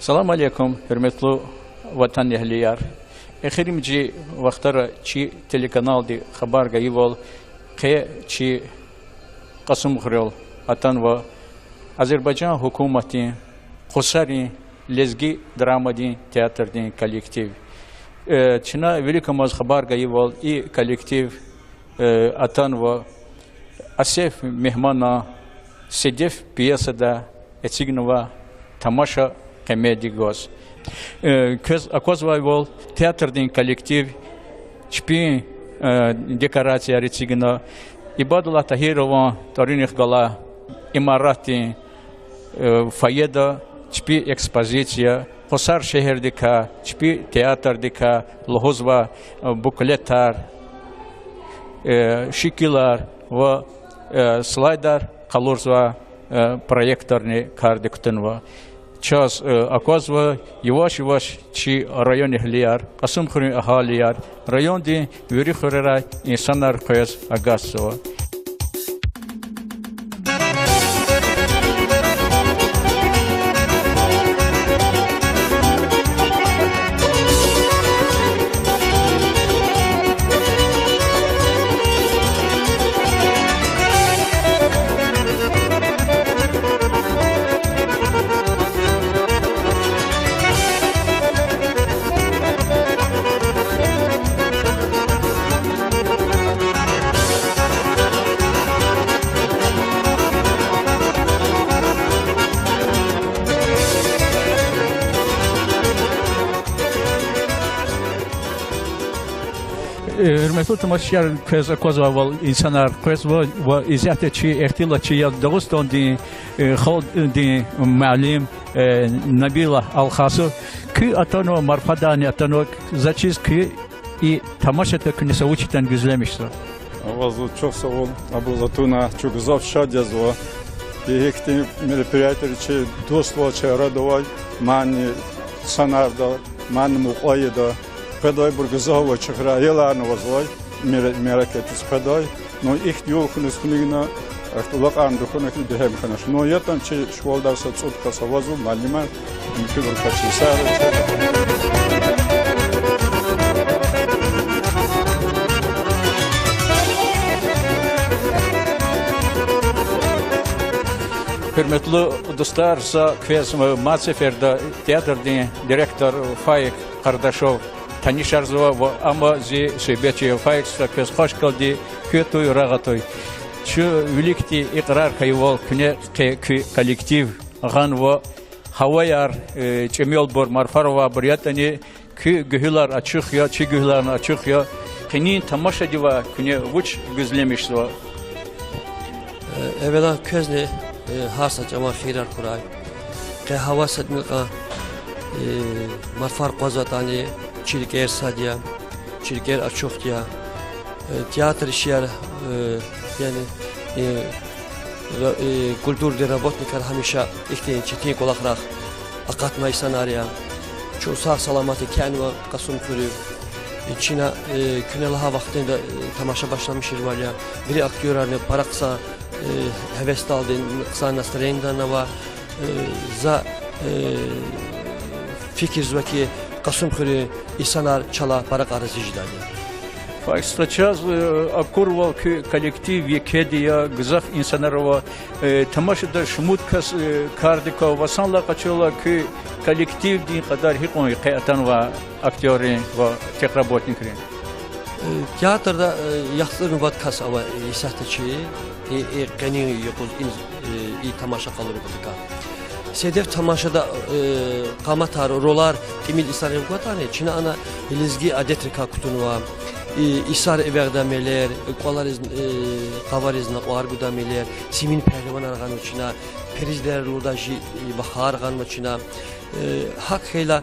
Salam aleykum, hürmetli vatan ehliyar. Exirimci vaxtara çi telekanaldi xabar gayivol çi Qasım Xırol atan ve Azerbaycan hükümeti Qusar Ləzgi dramadi teatrdi kolektiv. Çina velikamiz xabar gayivol i kolektiv atan ve Асефа Мехмана Зи Седеф пьеса да этигнова тамаша комедий гос. Köz akozvayvol teatrдин коллектив чпи декорация рецигна Ибадулла Tahirova Торинх гала имарати фаеда чпи экспозиция Qusar şehirdika çpi teatrdika lhozva bukletler şikilar ve слайдер қалурзва проекторни кардиктинва час аказва яваш чи райони хлияр Qasım Xırı ahaliyar rayonди вери хырыра insanlar қояз агасова Hürmetli tamaşaçılar, köz akozval insanlar, köz ve izzetçi ehtilatçı ya Dağıstan'da halkdi malim Nabila Alxası ki atano marfadani atano zaçiz ki i tamaşata künese uçtan güzlemiştir. Вас çok sağ ol. Абулатуна çok güzel şadyazva. Ehekti мероприятия dostluğa çağırdılar. Mani sanarda, mani muqayda. Preday burgazava çıkra yılan vazvay meraketiz preday no ilk yol kunuskunigna aktulak andukunak dehem kanaş no yatan çi şkoldarsa çotka savazu malima mümkün kaçı sar Hürmetli dostlar, kvez Masefer'da teatrdi dиректор Faik Kardaşov Tanışarzova ama Зи Седеф Faik kvez hoş geldi kötü rağatoy. Şu великий iqrar kayvol küne kolektiv gan ve havayar çemyol bor marfarova buryatani ki gühülar açık ya çi gühüların açık ya kinin tamaşa diva küne uç gözlemişti. Evvela közne harsa cama firar kuray. Ke hava satmıqa marfar qazatani çirker sadya çirker açıkya teatr işler yani kultur работникlar hamisha ihtiyaç çetin qolaqraq aqatmay sanarya çok sağ salamatı kendi ve Qasım Xırı Çina künelaha vaxtında tamaşa başlamışır var ya biri aktörlerini paraksa hevesli aldın kısa настроениyadan var za fikir zvaki Qasım Xırı insanlar çala parak arızıcılardı. Сейчас акурвал коллектив Екедия, гзах инсанарова, тамашада шмуткас кардика, васанла качала коллектив дин кадар хикон каятан ва актеры ва техработникы. Teatrda yaxşı nüvat kas ava isahtaçı, qani yoquz i tamaşa qalır buqa. Sedef tamaşada qamatar rolar timil isarı qatani, Çina ana lezgi adetrika kutunva. İsar evərdamələr, qavarizna qoar qudamələr, simin pəhlivan arğan uçuna, perizlər rudaji baxar arğan uçuna, haq xeyla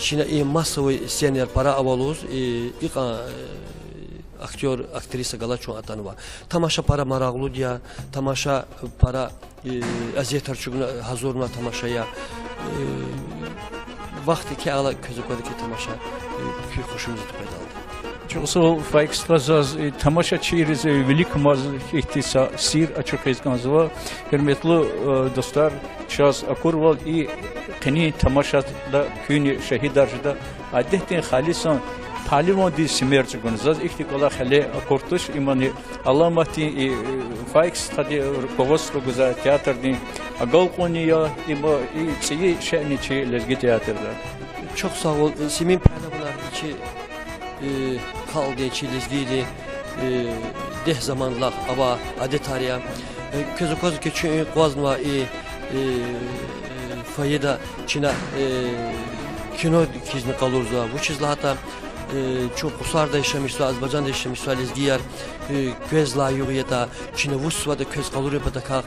Çina masovoy scener para avaluz, aktyor, aktrisa qala çoğun atanıva. Tamaşa para maraqlı diya, tamaşa para əziyyət arçuğuna hazırına tamaşaya, vaxtı ki ala közü qodu ki tamaşa xoşumuzu payda aldı. Çok sağ ol Faik Strazaz. Tamaşaçıyız velik maz ihtisas sir açık izganzva. Hürmetli dostlar, şahs akurval i kini tamaşada kuni şehit darjda adettin halisan Palivon di simerç gunzaz ihtikola hale akortuş imani Allah'mati Faik Stadi kovostro guza teatr din agal konuya ima iyi şehni çi lezgi teatrda. Çok sağ ol. Simin paylabular ki kaldı ki lezgili deh zamanlar ava adet tariha köz ki qvazma fayda Çina kino kizni kalurza. Bu çizla hatta çok Qusarda yaşamışsa, Azerbaycan'da yaşamışsa lezgiyer köz layıqıyata Çin'e vusvada köz kalur yapata ka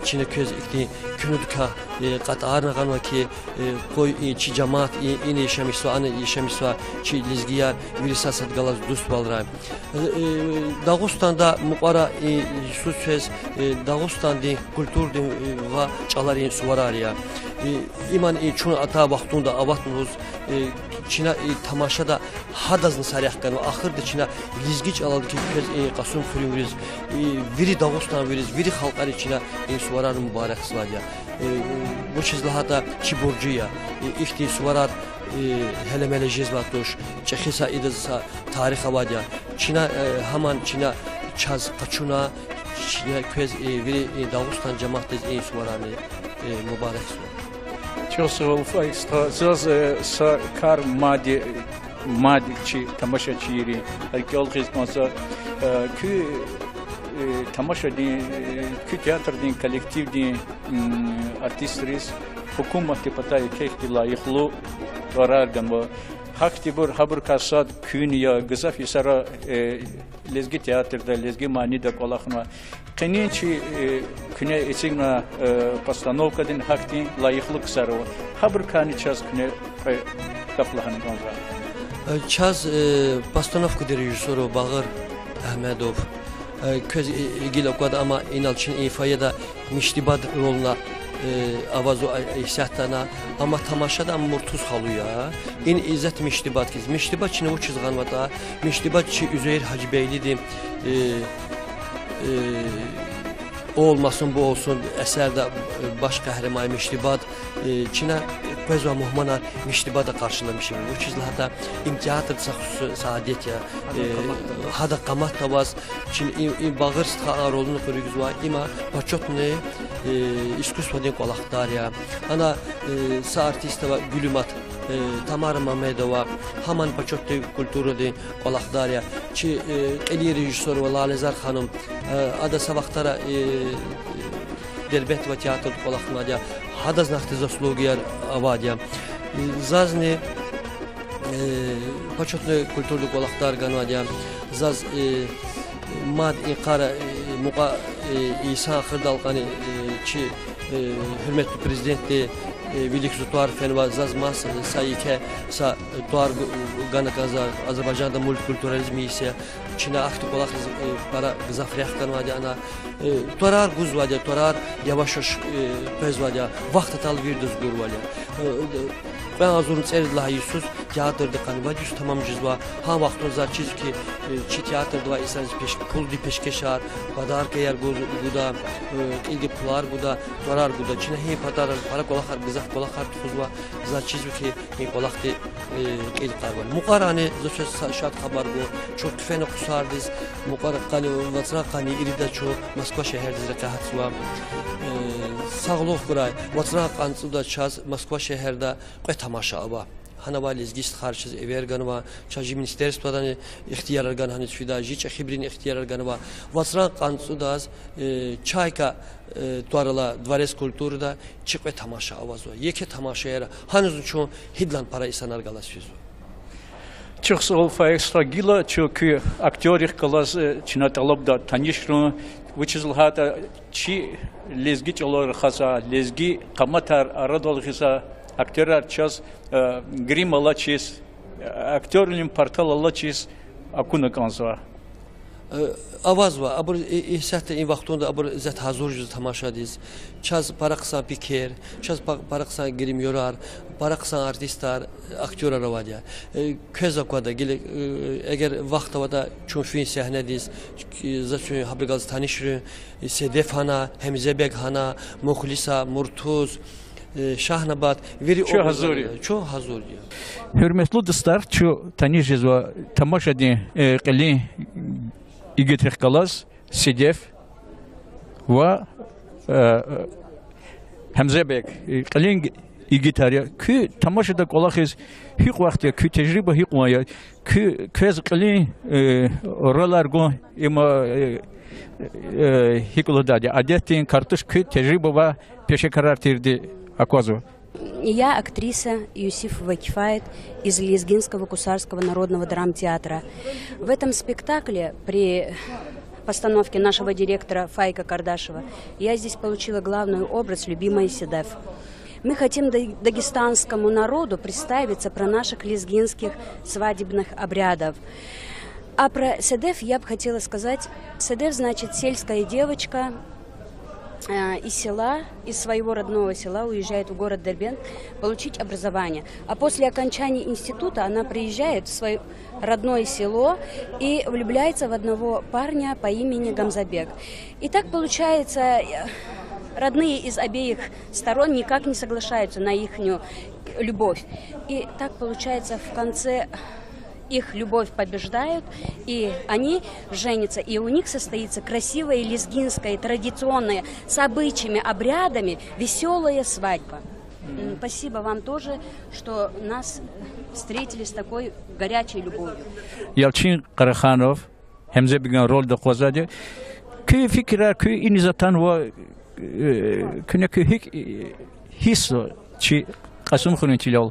Çin'e köz ikti künüdka qatarna qanva ki koy çi cemaat ini yaşamışsa, ana yaşamışsa çi lezgiyer virisasat galaz dust balra. Dağıstan'da muqara su söz Dağıstan din kultur din va çalarin suvarariya. İman çun ata vaxtunda avatmuz Çin'e tamaşada hadazını sarıyaqkan ve ahırda Çin'e lezgiç aladı ki köz qasum fırıyız. Viri Dağıstan veriz, viri halkları Çin'e suvarar mübarek sıvadiya. Bu çizla hata çiborcuya, ihti suvarar helemele jezvatoş, çekisa idazsa tarih avadiya. Çin'e haman Çin'e çaz kaçuna, Çin'e köz viri Dağıstan cemaatı suvararını mübarek sıvadiya. Çok sağ ol Faik Strazaz. Kar madi çi tamaşaçıyı herkal kızmasa ki tamaşa din ki teatr din kolektif din artistris hukumeti patay kehti layıklı karar gamı hakti bur haber kasad küniya gızaf isara lezgi teatrda lezgi manida kolakma Qeniçi küne esigna постановка din hakti layıklı kısarı haber kani çaz küne kaplahan konza Çaz постановка rejissörü Bağır Ahmedov köz ilgili okudu ama inalçın ifaya da miştibad roluna avazu ihsatana ama tamaşada murtuz haluya in izzet miştibat kiz miştibat çine uçuz ganvata miştibat çi Üzeyir Hacı Beylidir o olmasın bu olsun əsərdə baş qəhrəman miştibat Çinə Asefa Mehmana miştibada qarşılamışım. Bu çizlerde teatr saadet ya hada qamat tavaz Çin bağır sığa rolunu qırıqız var ima paçotne iskuspodin qolaqdar ya ana sa artist va Gülümat Tamara Mamedova haman paçotne kulturu de qolaqdar ya ki eli rejissor və Lalezar xanım ada savaqtara Dövlət və teatr qolaqmadia hada znakty zaslugiyar avadiya zazne paçotne kulturlu qolaqdar ganadiya zaz mad iqara muqa İsa Xırdalqani ki hürmetli prezidentli Velik Tutar Fenva Zazmas Sayike sa Tuar Ganakaza Azerbaycan'da multikulturalizmi ise Çin'e aktif olarak para zafriyah kanvadı ana Tuarar guz vadı Tuarar yavaş pez vadı vaxt atal bir düzgür vadı ben azurun seyredlah Yusuf teatrda kanvadı tamam cizva ha vaxtın zar çiz ki çi teatrda insan pul di peşkeşar badar keyer guda ilgi pular guda Tuarar guda Çin'e hey patar para kolakar gızaf kolakar tuzva zar çiz ki hey kolakti el karvan muqarani zaten şart haber bu çok tüfeni Qusardiz muqara qani vatsra qani irida ço Moskva şehirde kahatsuva sağlıq buray vatsra qansuda çaz Moskva şehirde qoy tamaşa aba Hanava lezgist xarçız everganva çajı ministerstvodan ixtiyarlar hani şvidaji çxibrin ixtiyarlar vatsra qansudaz çayka tuarala dvares kulturda çıqve tamaşa avazo yeke tamaşaya hanuz ço hidlan para insanlar galasyüz Çok sağ ol Faik Strazaz. Çünkü aktörlük kalas Çin'e talep da tanıştırma. Uçuzul hata çi lezgi olarak hasa lezgi kamatar aradol hasa aktörler çaz grim alaçız aktörlüğün partal alaçız akuna kansa. avaz var. Abur ihsat in vaxtında abur zat hazır tamaşa diz. Çaz paraksan pikir, çaz paraksan girim yorar, paraksan artistlar, aktörler var ya. Köz akvada gele eğer vaxtavada çün film sahne diz. Zaten habergaz tanışır. Sedef hana, Hemzebek hana, Muhlisa, Murtuz, Şahnabat veri çok hazır. Çok hazır. Hürmetli dostlar, şu tanışız ve tamaşa din qili İgitrik kalas, Sedef ve Hemzebek qilin İgitarya ki tamaşada kolakız hik vakti ki tecrübe hik maya ki köz qilin oralar go ima hikuladı adetin kartuş ki tecrübe ve peşe karar tirdi akvazo. Я актриса Юсифова Кифает из Лезгинского Кусарского народного драмтеатра. В этом спектакле при постановке нашего директора Файка Кардашева я здесь получила главный образ любимой Седеф. Мы хотим дагестанскому народу представиться про наших лезгинских свадебных обрядов. А про Седеф я бы хотела сказать, Седеф значит сельская девочка, из села, из своего родного села уезжает в город Дербент получить образование. А после окончания института она приезжает в свое родное село и влюбляется в одного парня по имени Гамзабек. И так получается, родные из обеих сторон никак не соглашаются на ихнюю любовь. И так получается, в конце их любовь побеждает, и они женятся, и у них состоится красивая лезгинская, традиционная, с обычаями, обрядами, веселая свадьба. Спасибо вам тоже, что нас встретили с такой горячей любовью. Yalçın Karahanow hemze bir rolde kozadı. Köy fikirler, köy inizatan ve köy his çi kasım khununçil ol.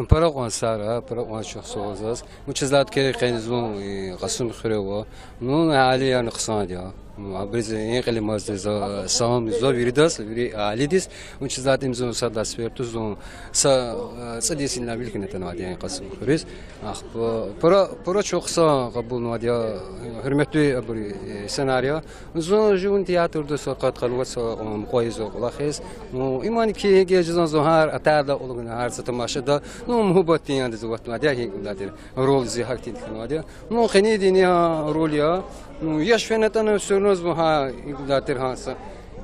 Para Qusar, para Qusar soğuzuz. Muçizlat kere qenizun qasım xrewa. Nun aliyan qsadiya. Abriz yenqli mazdiz sam zo viridas, viri alidis. Muçizlat imzun sada spertuz sa sadisin nabil kineten adiyan qasım xriz. Para çoxsa qabul nadiya hürmetli abri senaryo. Zo jun teatrda soqat qalvat qoyzo qulaxiz. İman ki gecizan zohar atada olgun har satamaşda. Ну, мхубати янд зовут надя хинкудатер роль зихактин хнадя. Ну, хенидини роль. Ну, я швенатан всёноз ха хинкудатер хаса.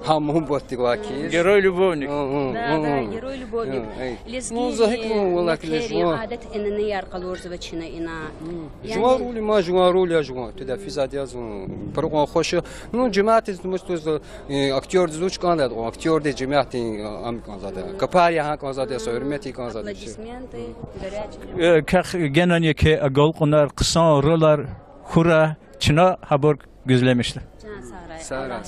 Ха мхубати гваки. Герой любовник. Да, герой любовник. Лезгинский адет инне яркалорзова чина ина. Жуа роли ма жуа роли жуа. Туда физадия зон. Паргон хош. Ну, جماعت مستوز актер звучкан да, актер де جماعти американ зада. Капария ха кан зада, сөрмети кан зада. Аплодисменты, горячие. Kah genanye ki agolqonar qısan rolar xura çına haber gözlemişler. Sara.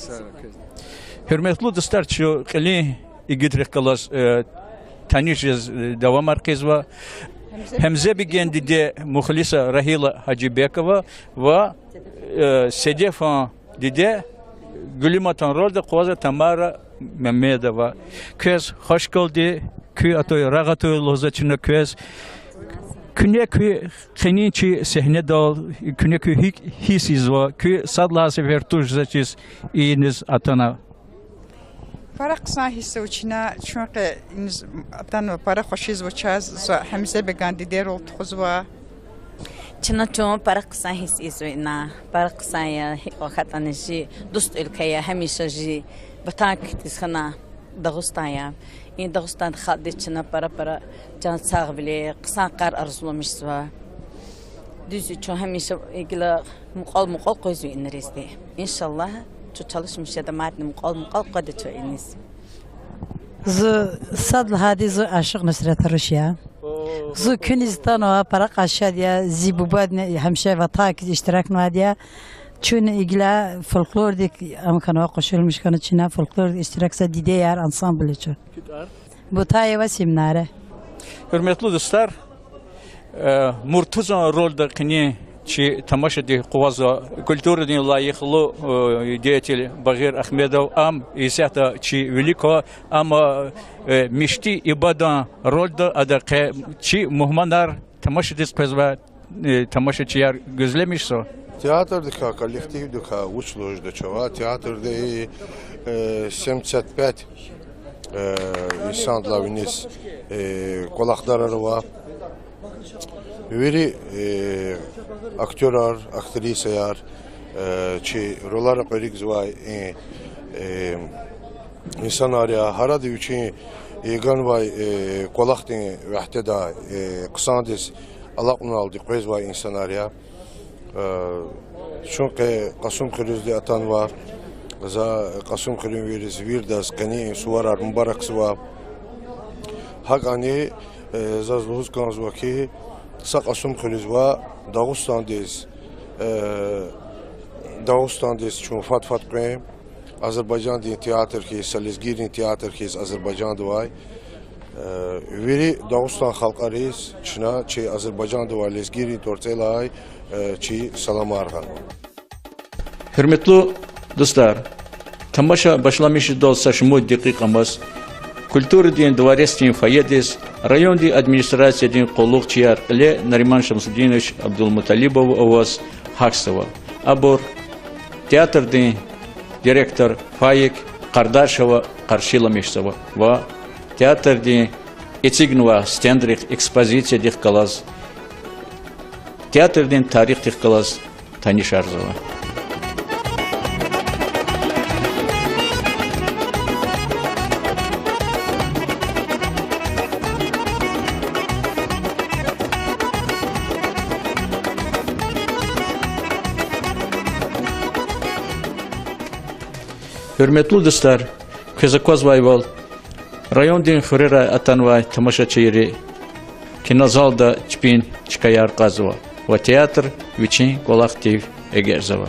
Hürmetli dostlar, şu qili İgitrik kalas tanışız devam arkiz ve Hemze begendi de Muhlisa Rahila Hacibekova ve Sedef de Gülümatan rolde Qoza Tamara Mehmedova. Köz hoş geldi. Köy atoy ragatoy lozaçına köz. Küne köy xeninçi sahne dal. Küne köy hisiz ve köy sadla sefer tujzaçız iyiniz atana. Para qısan hissə uçina çünki atan para xoşiz və çaz Həmzə bəgandi der oltuğuz və Çına çoğun para qısan his izvina para qısan ya xatanıcı dost ülkəyə həmişəci batak tisxana Dağıstanya. İn Dağıstan xalqı çına para can sağ bile qısan qar arzulamış və düz üçün həmişə ilgili muqal qoyzu inirizdi. İnşallah çalışmış ya da madem muqal qadı iniz. Zu sadl hadi zu aşık Nusret Rusya. Zu Künistan o para qaşa diye zibubad hemşe ve takip iştirak nadiya. Çünkü ilgili folklordik amkana qoşulmuş kanı Çin'e folklor iştiraksa dide yer ansambl için. Bu tayı ve seminare. Hürmetli dostlar, Murtuzan rolde kini Чи тамашади Quvasa культурный лайыклы деятель Багир Ахмедов ам исята чи велико ам мечты ибадан ролда адакы чи мухмандар тамашадис пезва тамашачияр gözlemişsə. Teatrdaki kollektivdeki uçluğuzda çoğa. Teatrda 75 insanlar viniz kolakları var. Biri aktörler, aktriseler, çi rolara koyuk zvay insanlar ya haradı üçün ganvay kolaktin vahte da kısandis alakun aldı koyuz insanlar ya. Çünkü Kasım Kırız'da atan var. Kasım Kırın veriz virdas kani suvarar mübarek var. Hagani zazluğuz kanız ki sa Kasım Kırız var. Dağıstan'dayız çünkü fat koyayım. Azerbaycan din teatr ki, Lezginin teatr ki Azerbaycan'da var. Veri Dağıstan halkarıyız. Çına çi Azerbaycan'da var Lezginin tortelay çi salam argan. Hürmetli dostlar, tamaşa başlamışı da olsa şu dakikamız. Kültür din dvares din fayedis, rayon din administrasiya din kolluk çiyar ile Nariman Şamsuddinoviç Abdülmutalibov ovaz Haksova. Abur teatr din dиректор Faik Kardaşova karşılamışsava ve teatr din etsignova stendrik ekspozitsiya dih kalaz. Teatr din tarih dih kalaz tanışarzava. Hürmetli dostlar, Kızıkoz Vayval, rayon din Hürera Atanvay Tamaşaçıyri, kinozalda çpin çıkayar kazıva, ve teatr viçin kolaktiv egerzava.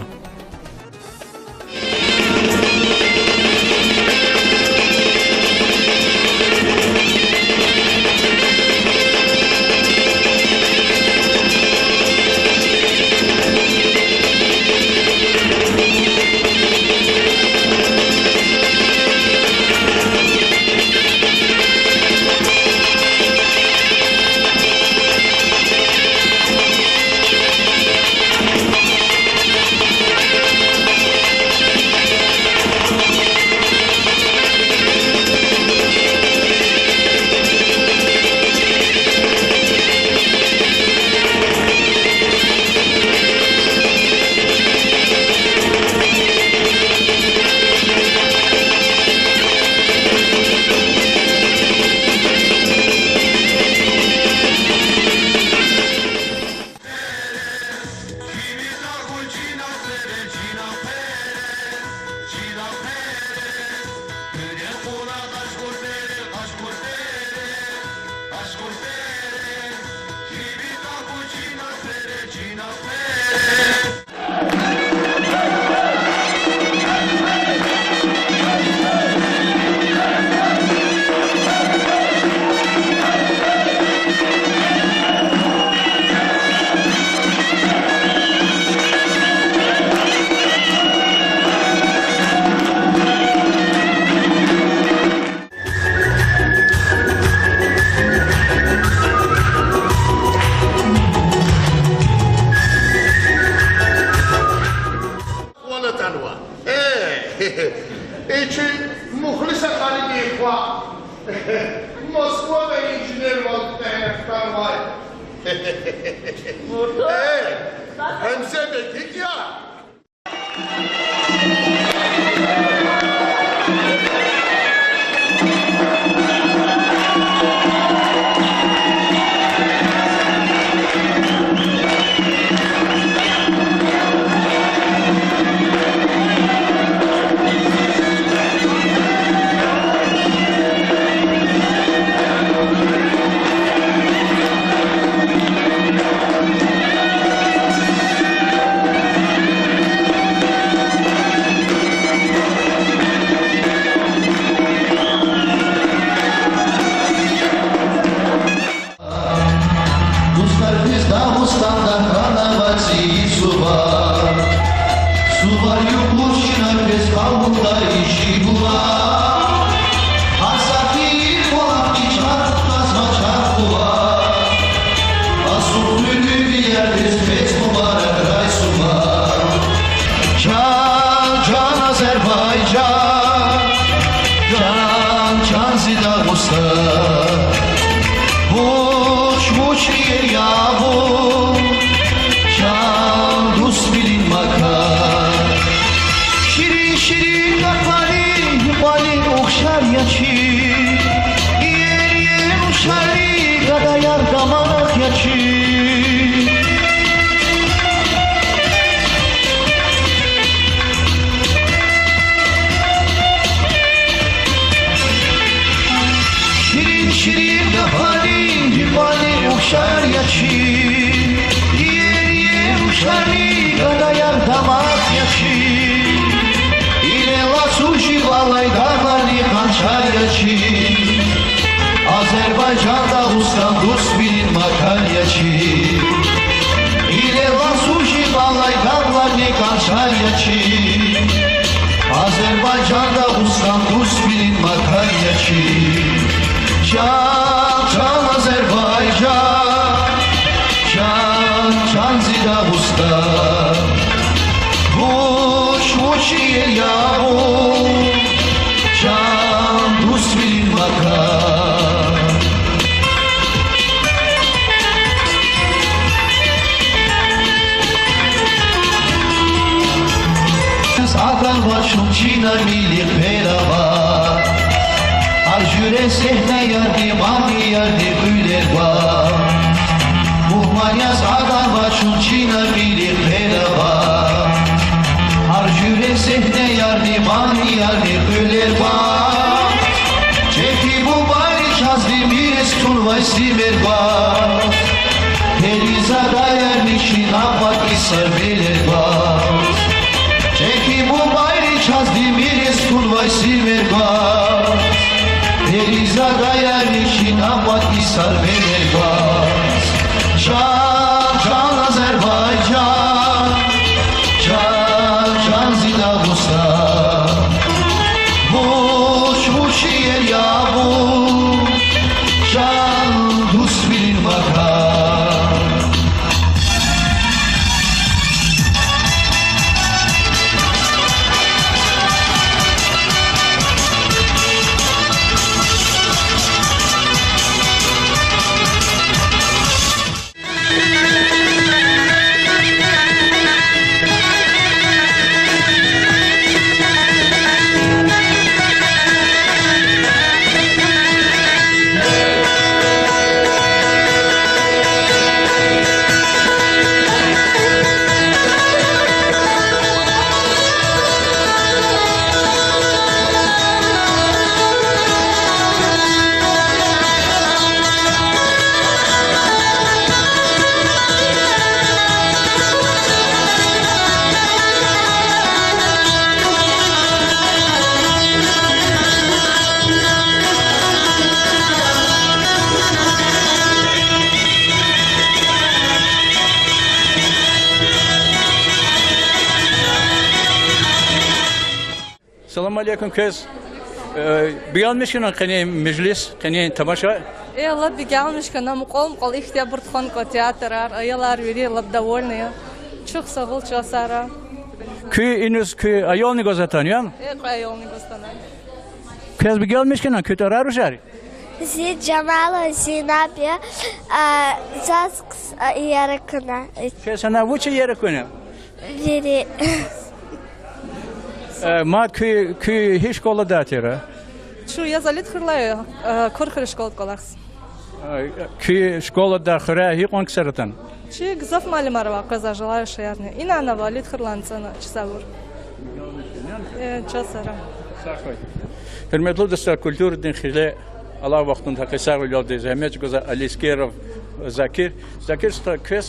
uçar yaşı Yer yer uçar ligada yardamak yaşı İle la sushi balaydalar yıkançar yaşı Azerbaycan'da ustam Rus bilin makar yaşı İle la sushi balaydalar yıkançar yaşı Azerbaycan'da ustam Rus bilin makar yaşı Can can Azerbaycan Can can zida usta Vuş vuş yer yağmur Can Rus bilin makar Adan başım Çin'a milik merhaba Arjüre sehne yardım ani yardım üler var Muhmanyas adan başım Çin'a milik merhaba Arjüre sehne yardım ani yardım üler var Çeki bu bari çazdı mires tunvay simer var Heliza dayar nişin abat isar beler var Çeki bu bari çazdı mires tunvay simer var Heliza dayar nişin abat isar beler var Can can Azerbaycan Can can zida usta Vuş vuş yer yağmur Can Rus bilin bakar Selamun aleyküm kız. Bialmışkın kani meclis, kani tamaşa. Allah bialmışkın ama kol ihtiya burtkan ko teatrar, ayalar veri довольные. Çok sağ ol Qusara. Köy inus köy ayolni gözatan Ayolni gözatan. Kız bialmışkın köy tararuşari. Зи Джамала Зинабия Заскс Яракына. Kız sana vuçi yere konu. Veri. Mat köy hiç kola datira. Şu yazalit hırlaya, korkır şkol kolaks. Köy şkola da hıra hiç on kısaratan. Чи гзав малимарова каза желаешь ярне. И на валит хырланцана часавур. Çasara. Hürmetli dostlar, kültürden xile Allah vaxtında qısar yolda zəhmət gözə Aliskerov Zakir. Zakir stakes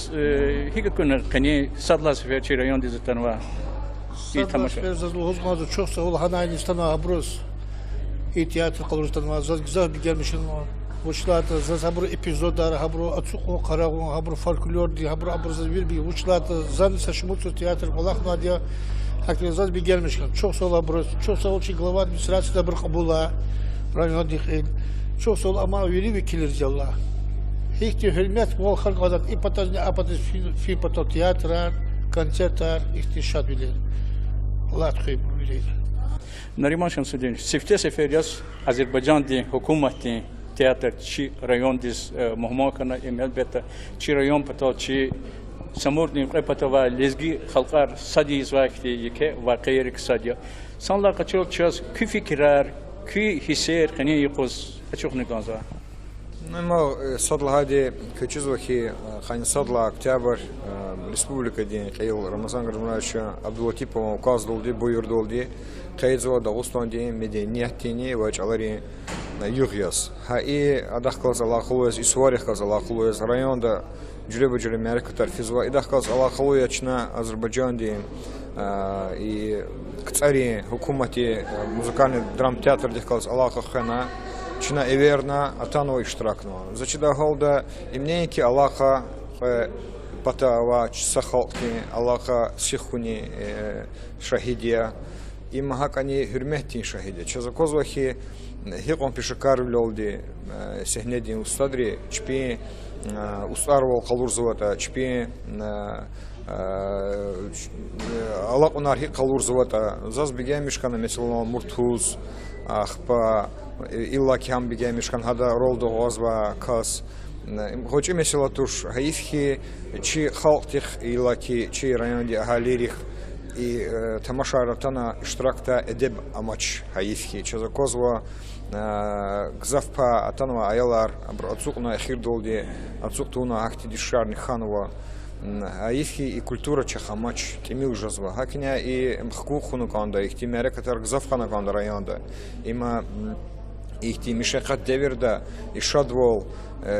hiç günü qani sadla sefer rayon dizitan var. Sadla sefer çok sağ ol. Hanaynistan abros. И театр Калужстан зазгзав бигермишин учлата за забру эпизодар хабру ацуқо қарағун хабру фольклор ди хабру абрзаз бир учлата занса шмуцу театр балахнадия активизаз бигермишин çok sağ ol abros çok sağ ol глава администрацияда bir qabula rayon dixil çok sağ ol ama veri vekilir jalla hiç hürmet mol xalq azat ipatazne apatis fi pato teatrar konsertlar ihtişat bilir Allah xeyir bilir Nariman Şamsuddin, sifte seferiyas Azerbaycan di hükümeti teatr çi rayon dis muhmakana elbette çi rayon patal çi samurni pata va lezgi halkar sadiz vakti yeke vakayrik sadia. Sanla kaçol çaz kü fikrar kü hisser kani yıkız açık ne kanza. نما صدل هذه كجزء خان صدل أكتوبر республика день قيل رمضان قرمناش عبد اللطيف وقاز دولدي بوير دولدي قيزوا داغستان دين مدنيات تاني وجعلري يغياس هاي أدخل الله خلوز إسواريخ كز الله خلوز ريان دا جرب جرب أمريكا ترفيزوا أدخل الله خلوز يشنا أذربيجان دين и Qusari hukumati muzikальный драм театр дехкалс Аллаха хана чина эверна атано иштиракно зачида холда имнеки Аллаха патава чсахалки Аллаха сихуни шахидия им хакани хурметин шахидия чазаковахи хикон пишакар лолди сехнедин устадри чпи устарвал қалурзувата чпи Allah onarhi qalur zuvata zaz bigemişkan mesela murtuz axpa illa ki ham bigemişkan hada roldu ozva kas hoci mesela tuş hayifki çi xalqtix illa ki çi rayonda ahalirix и тамаша ратана иштиракта эдеб амач hayifki çazakozva гзавпа атанова аялар ацуqna axir doldi ацуqtuna akti dişarni xanova Аихи и культура чахамач теми ужазва хакня и мхкухуну канда их теми рекатар гзавхана канда районда има их теми мишакат деверда и шадвол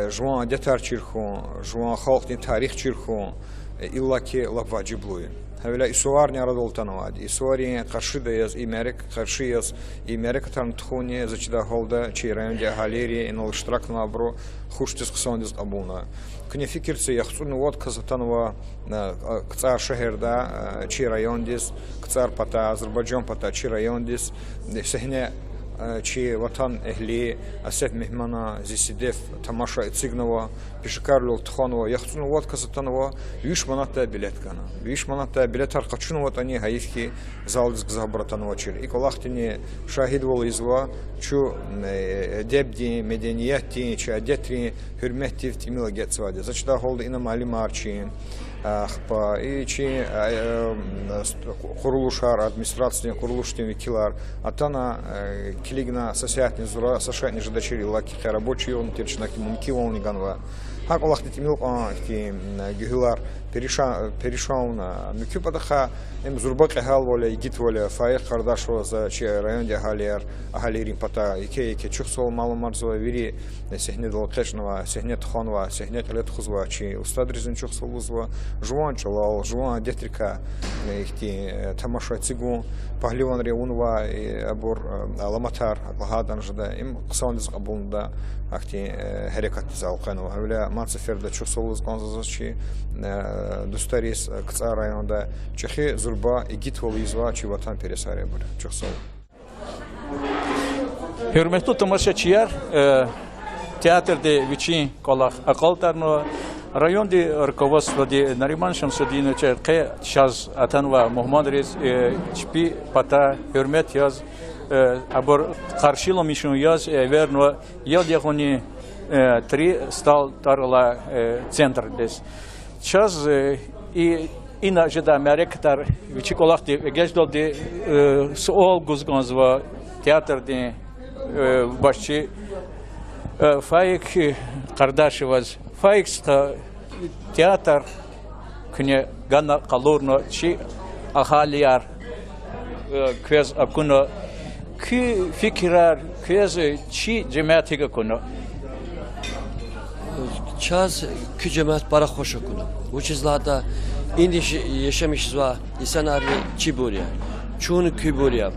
жуан детар чирху жуан халкни тарих чирху иллаки лаваджиблуи هؤلاء سوار نراد ولتنواد سواري قرشيدا يز إمريك قرشيز إمريك ترن تخوني زجدا هولدا شيران دي هاليري إنه الاشتراك نابرو خوش تسقسون دز أبونا كني فكر سيخصون واد كزتنوا كتار شهر دا شيران دز كتار بتا أذربيجان بتا شيران دز سهنا چی وطن اهلی Асефа Мехмана Зи Седеф тамаша ицигнова пишкарло тханова яхтун ват казатанова 3 манатта билет кана 3 манатта билет арқачун ватани хайфки залдыз гзабратанова чир и колахтини шахид вол изва чу дебди меденияти чу адетри хурметти тимила гетсваде зачда холда ина мали марчи Ахпа и чи курулушар администрация курулуштин викилар атана килигна сосятни зура сашатни жадачири лаки рабочий он терчнаки мумки волни ганва хак олахти тимил ки гюлар перешал на мукипадаха им зурбак хал воля игит воля фаих кардашо за чи район де халерин пата ике чухсол мало марзова вири сехне долкешнова сехне тхонова сехне лет хузва чи устад резин чухсол узва жуан чалал жуан детрика ихти тамаша цигу пахливан реунва абур аламатар лагадан жада им ксандыз абунда ахти харекат залқанова хавля мацферда чухсол узганзаз чи Дустарис Qusar rayonunda Чехи зурба игит волизва чи ватан пересаре буд. Чухсол. Hürmetli tamaşaçılar, teatrda viçin kolaq aqaltarno rayonda rukovodstvo Narimon Shamsuddinoviç şaz atanva Muhammadrez çpi pata hürmet yaz abor qarşılamışın yaz verno yıl yaxoni 3 стал тарла центр дес. Час и иначе да Америкатар вичиколахти гездолди сол гузганзва театрди башчи фаик Кардашеваз фаикста театр кне гана калурно чи ахалияр квез акуно ки фикрар квез чи cemaatiga kuno Çaz kücemet para hoş okunu. Bu çizlada indi yaşamışız var. İnsanlar çiburiya. Çoğunu küburiya.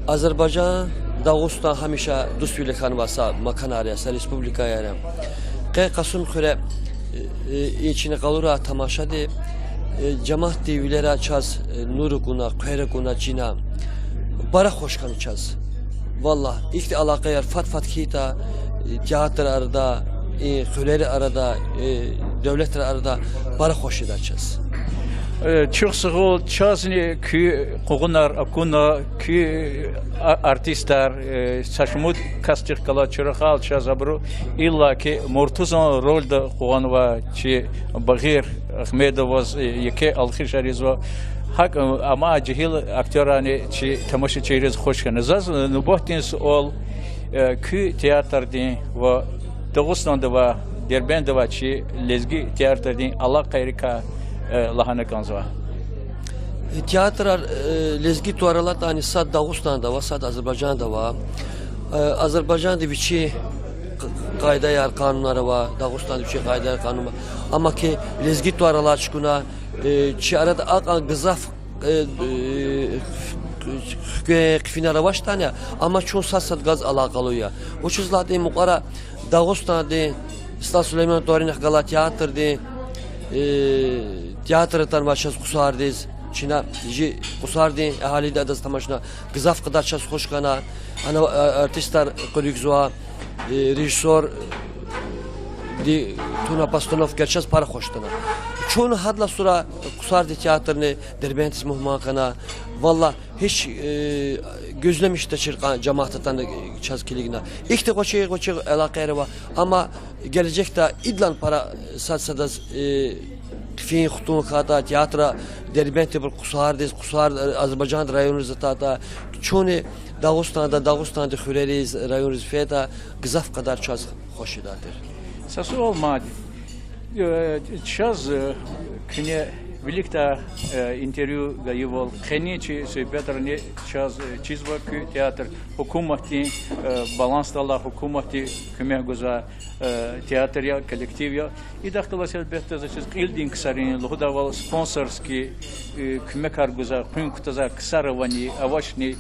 Azerbaycan Dağıstan hamişa dustuyla kanvasa makanariyasa Respublika yani. Qey qasım xure içine qalura tamaşa de cemaat devlere çaz nuru kuna qeyre kuna cina. Para hoş kanı çaz. Vallahi ilk alaka yer fat kita teatr arada Qusarı arada, devletler arada para hoş edeceğiz. Çok sağol çazni ki koğunar akuna ki artistler saçmut kastik kala çıraqal çazabru illa ki Murtuzan rolda koğanva ki Bagir Ahmedovaz yeke alxişarizva hak ama cihil aktörani ki tamaşaçıyız hoş kanızaz nubahtins ol ki teatrdin ve Dağıstan'da ve Derbent'de ve çi lezgi teatrın Allah kayrika lahana kanzva. Teatrar lezgi tuaralat ani sad Dağıstan'da ve sad Azerbaycan'da var. Azerbaycan'da biçi kayda yer kanunları var. Dağıstan'da biçi kayda yer kanunu var. Ama ki lezgi tuaralat çıkına çi arada akan gızaf finara baştan ya ama çok sassat gaz alakalı ya. O çizlerde mukara Dağıstan'da Stat Süleyman Torin Gala teatr'da teatrı tanımışız Qusar'dayız. Çin'e Qusar'da ahalide adası tamaşına gızaf kadar çaz hoşkana ana artistler kolekzua rejissor di tuna pastonov gerçez para hoştana. Çoğunu hadla sonra Qusar teatrını Derbent Mehmana valla hiç gözlemişti çırkan cemaattan çaz kiligina. İşte koçe alakayı var ama gelecekte idlan para satsadas fin xutun khata teatra Derbent bir Qusar'dayız. Qusar Azerbaycan rayonu zatata çoğunu Dağıstan'da xüreriz rayonu feta gızaf kadar çaz hoşidadır. Sası olmadı. Çaz kine birlikte interview gayıval. Kene çi söhbetlerini çaz çizvak teatr hükümeti balansla hükümeti küme güzel teatr ya kolektiv ya. İdaktılar elbette zaten ildin Qusar'ın luhdaval sponsorski küme kar güzel punktaza Qusar'vani avaşni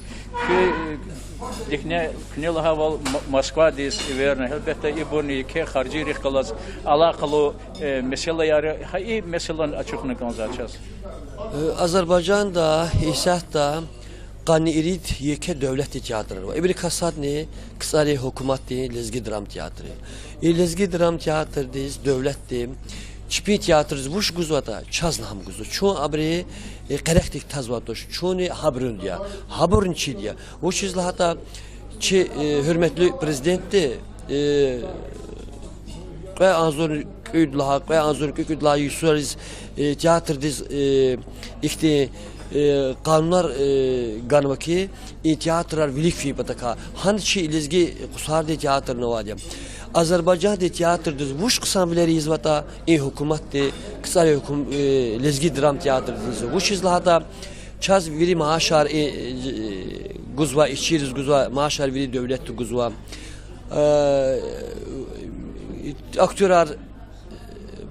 Dihne kınalı haval Moskva'dayız verne elbette İborni ke harcı rihkalas alakalı mesele yarı hay meselen açıkını kanzacağız. Azerbaycan'da İsa'da qani irid yeke devlet teatrı var. İbri kasad ne Qusar hükümeti lezgi dram teatrı. Lezgi dram teatrıdayız devlettim. Çipi teatrız vuş guzvata çaz nam guzu. Çoğun abri karaktik tazvatoş. Çoğunu habrun diye. Habrun çi diye. O çizle hatta çi hürmetli prezidentti ve anzor küdlaha ve anzor küdlaha yusuriz teatrdiz ikti kanunlar ganvaki teatrar vilik fi bataka. Han çi lezgi Qusar de teatrını var diye. Azerbaycan'da teatrdır. Vuş kısamları hizmeta hükümette Qusar lezgi dram teatrıdır. Vuş izlahada çaz veri maaşar guzva içiriz guzva maaşar veri devletli guzva aktörler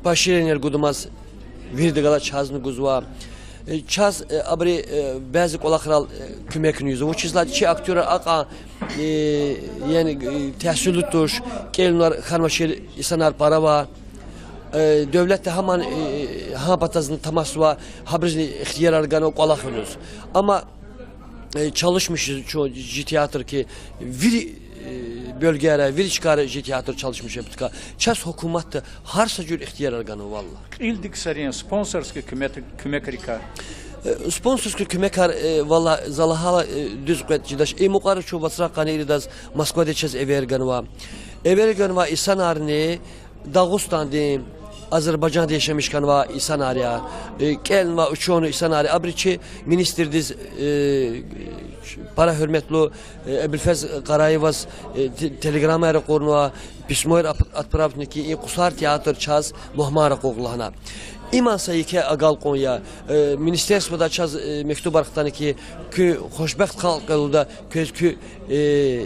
başarılar gudumaz verdi gala çazını guzva çaz abri bazı kolakral kümekini yüzü. Vuş izlahada çi aktörler aqa yani tehsülü tuş, kelinler karmaşır insanlar para var. Devlette hemen batazın taması var. Haberini ihtiyar arganı kolakıyoruz. Ama çalışmışız çoğu teatr ki bir bölgelere, bir çıkarı teatr çalışmış yaptık. Ças hükümette her secür ihtiyar arganı valla. İldik sarıyan sponsorski kümekrika. Sponsorski kümekar valla zalahala düz kuvvetçidaş. Mukarı çoğu basra kaniridas Moskva'da çaz everganva. Everganva insan arni Dağıstan'da Azerbaycan'da yaşamışkan va insan arya. Kelma uçonu insan arya. Abriçi ministerdiz para hürmetli Ebilfez Karayevaz telegrama era kornuva pismoyer atpravniki Qusar teatr çaz muhmara qoğlahana. İman sayıke agal Konya ministersvoda çaz mektup arqtan ki hoşbəxt xalqında kü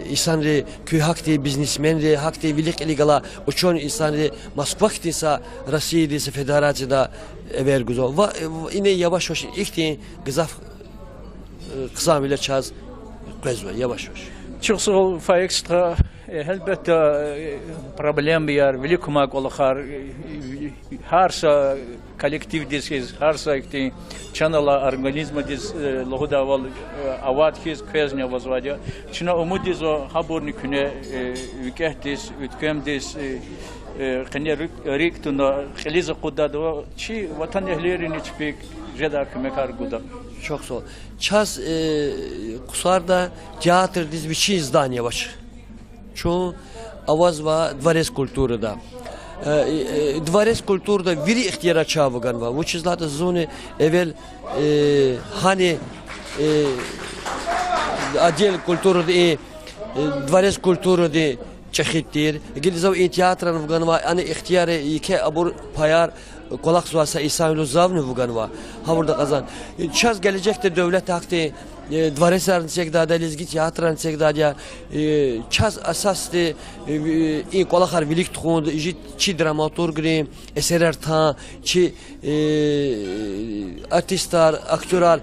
insanı kü hakti biznesmenli hakti vilik iligala uçon insanı Moskva ktisa Rusya'da federasyada ever güzel va yine yavaş yavaş ilk gızaf kısa bile çaz gözve yavaş yavaş. Çok sağ ol Fayekstra. Elbette problem bir velik kumak olakar harsa kolektiv disiz harsa ikti çanala organizma diz lohuda val avat kiz kweznya vazvadia çina umudiz o haborni küne vikehtis ütkem-dis qene riktuna khiliz qudda çi vatan ehlerini çpik jeda kümekar guda. Çok sağ ol. Çaz Qusar'da teatr diz bir şey izdaniye baş. Çoğu avaz va dvares kulturada. Dvares kulturda veri ihtiyara çavıgan va. Bu çizlerde zone evvel hani adel kulturda dvares kulturda çekittir. Gelizav teatran vuganva ani ihtiyarı iki abur payar kolak suasa İsa'yı zavnu vuganva. Ha burada kazan. Çaz gelecekte devlet hakkı dvaresarın çekdada lezgi teatran çekdada çaz asasti in kolakar bilik tuğund çi dramaturg eserer ta çi artistler aktörler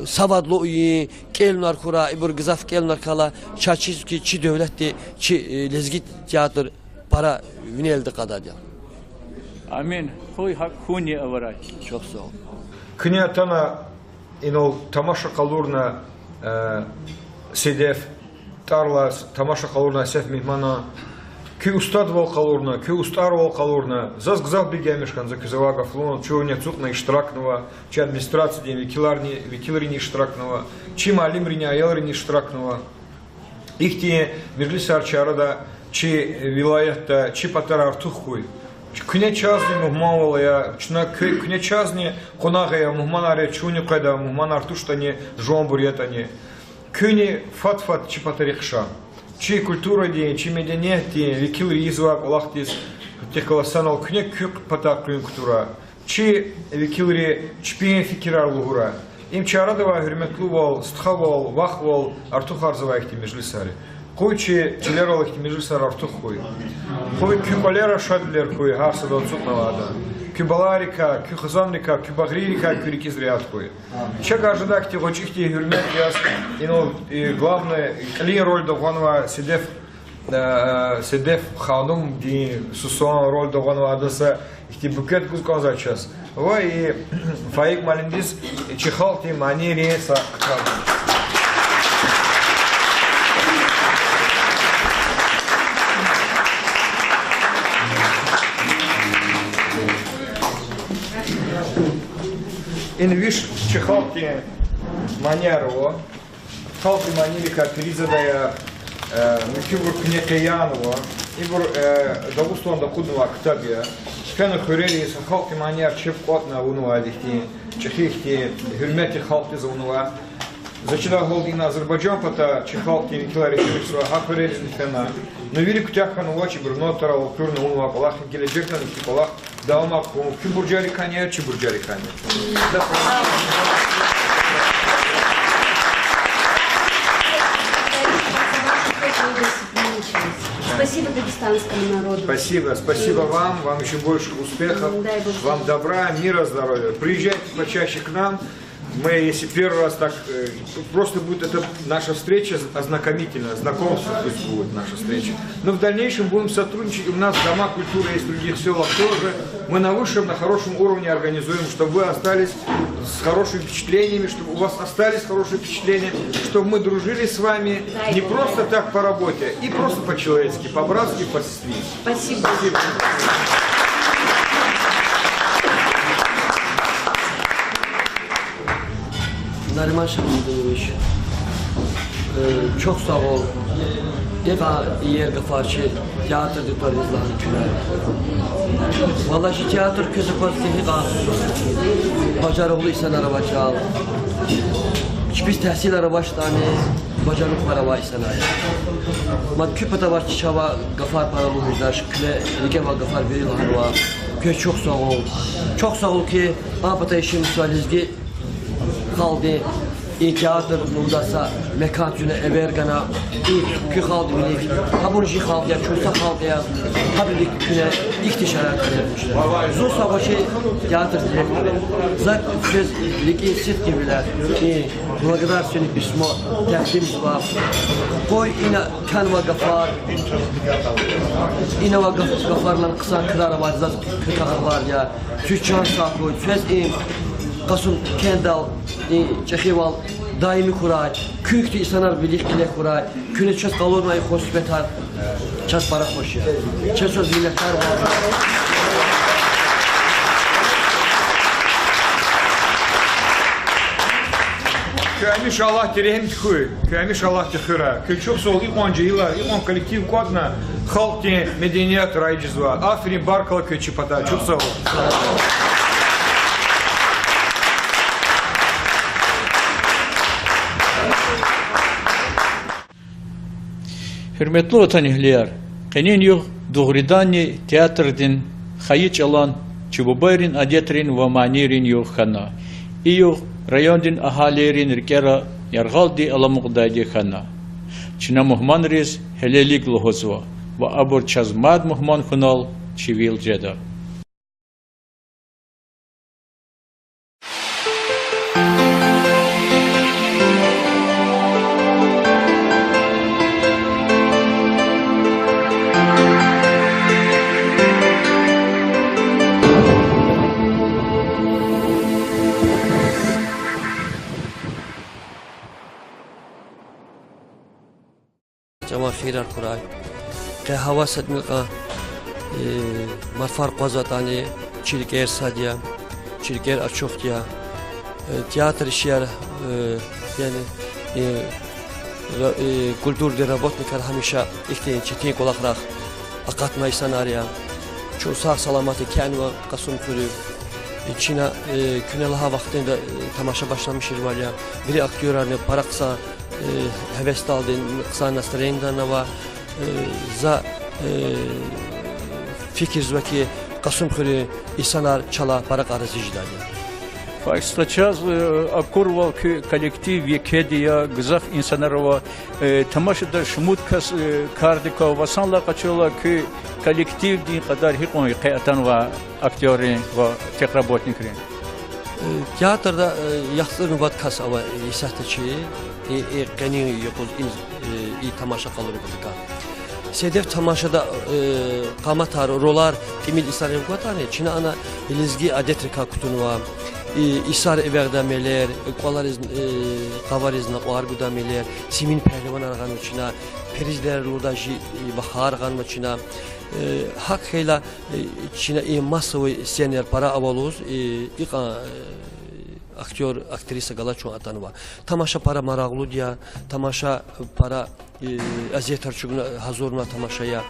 savadlı uyu kelnar kura ibur gızaf kelnar kala çaçiz ki çi devletti çi lezgi teatr para vinelde kadar ya. Amin. Huy hak huni avaray. Çok sağ ol. Knyatana inol tamaşa kalurna Седеф tarlas tamaşa kalurna Асефа Мехмана ki ustad vol kalurna ki ustar vol kalurna zaz gzav bilgemishkan za kizavaga flon чуня цукна иштиракнова чи администрация викиларни иштиракнова чи малимриня аялрини иштиракнова ихти мирлисар чарада чи вилаятта чи патарар тухуй Күне чазни мухман я чуна күне чазни конагая мухман аре чуни кайда мухман артуштани жон буретани күне фат чипатарихша чи культура день чи медианет день викил ризва колахтис техкаласанал күне күк патак культура чи викилри чпин фикирар лугура им чарадова хурметлу вол стха вол вах вол артухарзова ихти межлисари Койчи челерал ихти межлисар артух кой Кой кюбалера шадлер кой харса до цукнавада. Кюбаларика, кюхазанрика, кюбагририка, кюрикизриат кой. Чека ожидак ти гочихти хюрмет яс. И главное, кли роль догонова Седеф ханум ди сусон роль догонова адаса ихти букет кузкон за час. Ва и фаик малиндис чихал ти мани реса. Инвиш чехалки манеру, халки манилика перизадая микюр кнекеянова, игур дагустон дакудова ктабия, фена хурели с халки манер чепкотна унува дихти, чехихти хюрмети халки за унува. Зачина голдина Азербайджан пата чехалки викилари чехсва хахурели фена. Но велик тяхан улачи бурнотара локурна унува колах гелебекна колах Dalmak kim burcari kanya, çi burcari kanya. Спасибо дагестанскому народу. Спасибо вам еще больше успехов, вам добра, мира, здоровья. Приезжайте почаще к нам. Мы, если первый раз так, просто будет это наша встреча ознакомительная, знакомство пусть будет наша встреча. Но в дальнейшем будем сотрудничать. У нас дома культуры есть в других селах тоже. Мы на высшем, на хорошем уровне организуем, чтобы вы остались с хорошими впечатлениями, чтобы у вас остались хорошие впечатления, чтобы мы дружили с вами не просто так по работе, и просто по-человечески, по-братски, по-сестре. Спасибо. Nariman Şamlı'ymış. Çok sağ ol. Defa yer kafarçı teatr diktori izlahı küler. Vallahi teatr közü pozitif qalsın. Bacarıqlı isən araba çal. Biz təhsil araba ştani, bacarıq araba isən ayı. Mad küpata var ki çava qafar paralı müjdaş, küle lige var qafar veril harva. Köy çok sağ ol. Çok sağ ol ki, apata işin müsalizgi kaldı. teatr nudasa mekan cüne evergana kü kaldı bilik. Ha bunu kaldı ya, çulsa kaldı ya. Ha bilik küne ihtişarat etmişler. Zor savaşı teatr direktörü. Zak söz ligi sit gibiler. Благодаря сегодня письмо, тяхим слав. Кой ина канва гафар, ина ва гафарлан кысан кырара вазаз кыркалар я. Чучан сакой, söz im kasum kendal çekival daimi kuray. Küktü insanlar birlikte kuray. Küne çöz kalormayı hospital. Çöz para hoş ya. Çöz milletler var. Kömüş Allah dirhem tüy, kömüş Allah tühüra. Köçük sol ilk onca yıllar, ilk on kolektiv kodna halk diye medeniyet raycızva. Aferin barkalı köçü pata, çok sağ ol. Hürmetli otanihliyer, kenin yok doğrudanı teatrın hayıç alan çububayrin adetrin ve manirin yok hana. İyok rayondin ahalerin rikera yargaldi alamukdaydi hana. Çina muhman riz helelik lohozva ve abur çazmad muhman hunal çivil ceda. جماعة خير القرآن كهوا صدمقة مرفار قوزاتاني شركير ساديا شركير أشوفتيا театр شيار يعني كولتور دي работник هميشه إختين چتين قلقراق أقات ما يساناريا شو sağ salamatı kendime kasım kürü İçine künelaha vaktinde tamaşa başlamışır var ya biri aktörlerine para kısa hevesli aldığın kısa nasırayından var za fikir zvaki kasım kürü insanlar çala para karasıcılar. Сейчас акурвал коллектив Викедия, гзах инсанарова, тамашада шмуткас кардика, васанла качола коллектив дин кадар хикон каятан ва актерин ва техработникрин. Teatrda yaxşı nübat kas ama isahtaçı qani yoxuz iyi tamaşa qalır buduqa. Sedef tamaşada qamatar rolar kimil isarı qatani Çina ana lezgi adetrika kutunwa İsar verdameler, qolariz qavarizna qar gudameler, simin pehlivan arğan Çina perizler rodaji bahar arğan Çina hak xeyla Çina masovi scener para avaluz iqa aktör aktrisa galaço atanva tamaşa para maraqlu diya tamaşa para aziyetar çuguna hazurna tamaşaya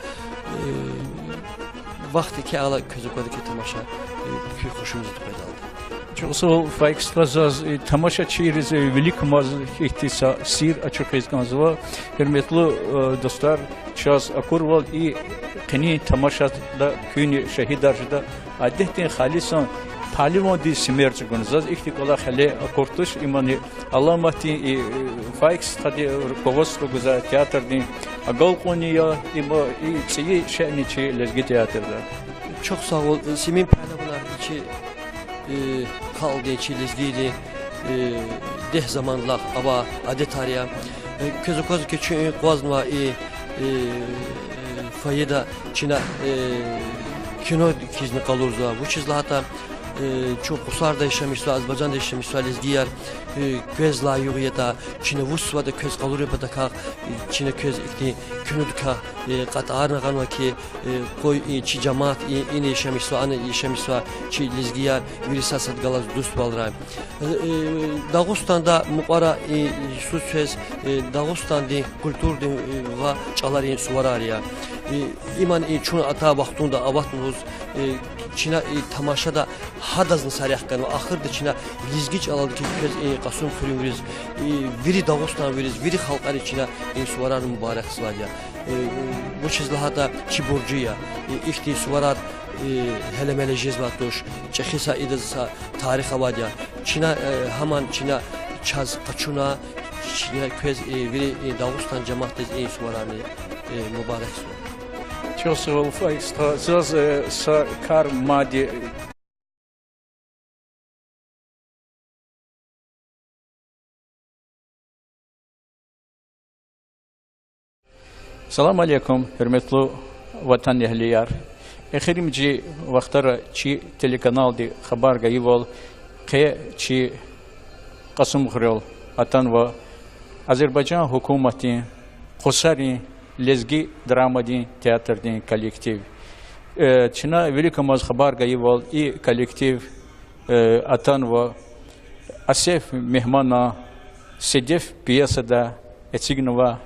vaxtı ki ala közükadaki tamaşa ki xoşumuzu pedaldı. Чусол файкстразаз тамаша через велик маз ихтиса сир ачукизганзва херметлу достар час акурвал и кени тамаша да күни шахидаржда адеттен халисан паливон ди смерчгунзаз ихтикола хали акортуш имани аламати файкс хади руководство гуза театрдин агалкония има и ци шеничи лезги театрда. Çok sağ ol. Simin pehlivanlar içi kaldı çilizgiydi deh zamanlar ama adet araya közü közü keçi qazma fayda Çina kino kizni kalurza bu çizlata çok Qusarda yaşamışsa Azerbaycan'da yaşamışsa lezgiyer göz layıqıyata Çin'e vusvada göz kaluriya badaka Çin'e göz ikti künüdüka qatarına qanva ki koy çi cemaat ini yaşamışsa ana yaşamışsa çi lezgiyer virisa sadgalaz dost balra Dağıstan'da muqara su söz Dağıstan'da kültür va çalarin suvarariya iman çun ata vaxtunda avatmuz Çin'e tamaşada hadazın sarıqkan ve axırda Çin'e lezgiç aladı ki qasım fırımız biri Dağıstan veriz biri xalqlar Çin'e suvarar mübarək sıvadiya bu çizlahata çiburcuya ihti suvarar helemele jezvatoş çexisa idazsa tarix avadiya Çin'e haman Çin'e çaz qaçuna Çin'e köz biri Dağıstan cemaatı suvarar mübarək sıvadiya Чусол файкстразаз са кар мади Salam aleykum, hürmetli vatan ehliyar. Exirimci vaxtara çi telekanaldi xabar gayivol qe çi qasım xırol atan va Azerbaycan hukumati Qusar Ləzgi dramadi teatrdin kollektiv. Çina velikamiz xabar gayivol i kollektiv atan va Asefа Мехмана Зи Седеф piyesada etsignuva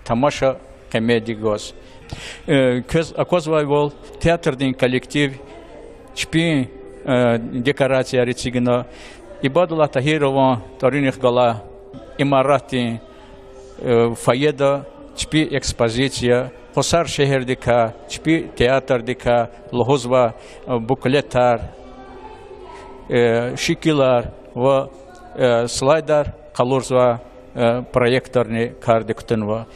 tamaşa комедий-гоз. Köz akozvayvol teatrdin kollektiv çpi dekorasiya retsigna İbadullah Tahirova Tarinih gala imarati fayeda çpi ekspozisiya, Qusar şehrdika, çpi teatrdika, lhozva bukletlar, şikilar ve slaydar kalurza проекторный кардиктенва.